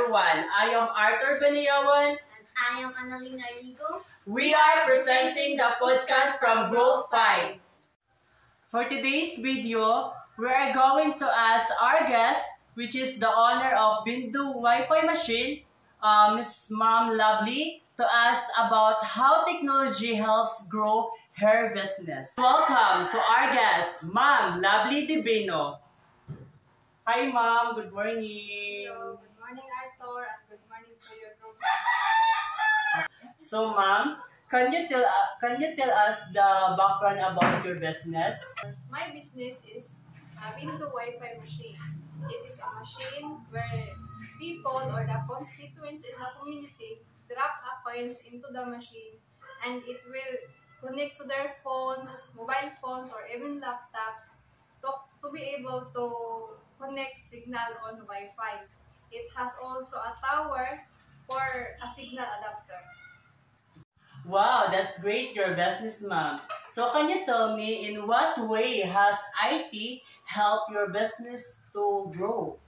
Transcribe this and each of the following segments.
everyone. I am Arthur Beniawan. And I am Annalena Rigo. We are presenting the podcast from Group 5. For today's video, we are going to ask our guest, which is the owner of Bindu Wi-Fi machine, Miss Ma'am Lovely, to ask about how technology helps grow her business. Welcome to our guest, Ma'am Lovely Divino. Hi, Ma'am. Good morning. Hello. Good morning, Arthur, and good morning to your group. So, Ma'am, can you tell us the background about your business? My business is a Bindu Wi-Fi machine. It is a machine where people or the constituents in the community drop coins into the machine, and it will connect to their phones, mobile phones, or even laptops to be able to connect signal on Wi-Fi. It has also a tower for a signal adapter. Wow, that's great, your business, Ma'am. So can you tell me in what way has IT helped your business to grow?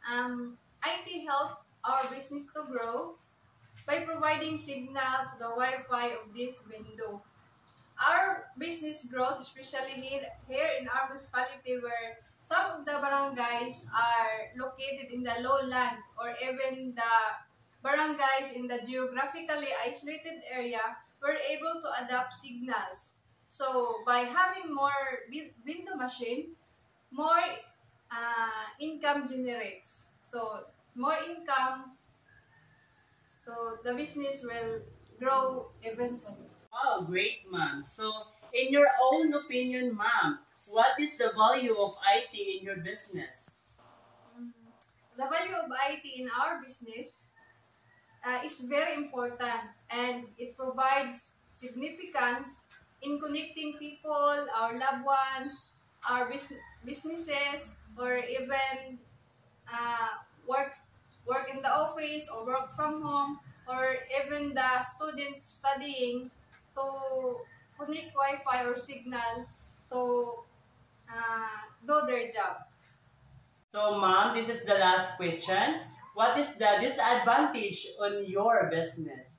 IT helped our business to grow by providing signal to the Wi-Fi of this window. Our business grows especially here in our municipality, where some of the barangays are located in the lowland, or even the barangays in the geographically isolated area were able to adapt signals. So by having more window machine, more income generates. So more income, so the business will grow eventually. Wow, great, Ma'am. So in your own opinion, Ma'am, what is the value of IT in your business? The value of IT in our business is very important, and it provides significance in connecting people, our loved ones, our businesses, or even work in the office or work from home, or even the students studying to connect Wi-Fi or signal to do their job. So, Ma'am, this is the last question. What is the disadvantage on your business?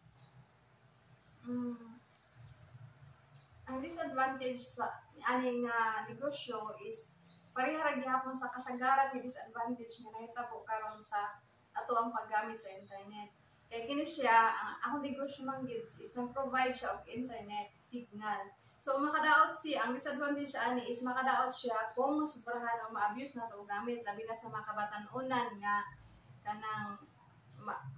Ang disadvantage sa aning negosyo is parehara gihapon sa kasagaran ni disadvantage nga nahitabo karon sa ato ang paggamit sa internet. Kaya kini siya, ang akong negosyo manggid is nag-provide siya og internet signal. So makadaot siya, ang disadvantage ani is makadaot siya kung masubrahan o ma-abuse na ito gamit, labi na sa mga kabatan-unan nga kanang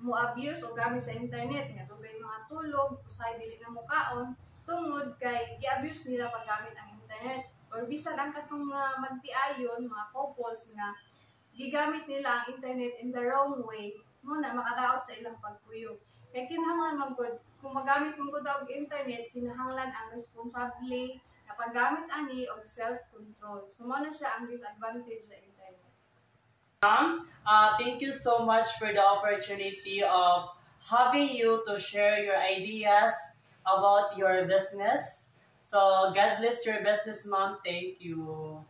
mo-abuse o gamit sa internet, nga dugay mga tulog, usay dili na mukaon, tungod kay gi-abuse nila paggamit ang internet. Or bisan ang katong magtiayon, mga couples nga gigamit nila ang internet in the wrong way, mo na makadaot sa ilang pagpuyo. Kaya kinahanglan magod, kung magamit mo gud og internet, kinahanglan ang responsable na paggamit ani og self-control. So mo na siya ang disadvantage sa internet. Ma'am, thank you so much for the opportunity of having you to share your ideas about your business. So God bless your business, Ma'am. Thank you.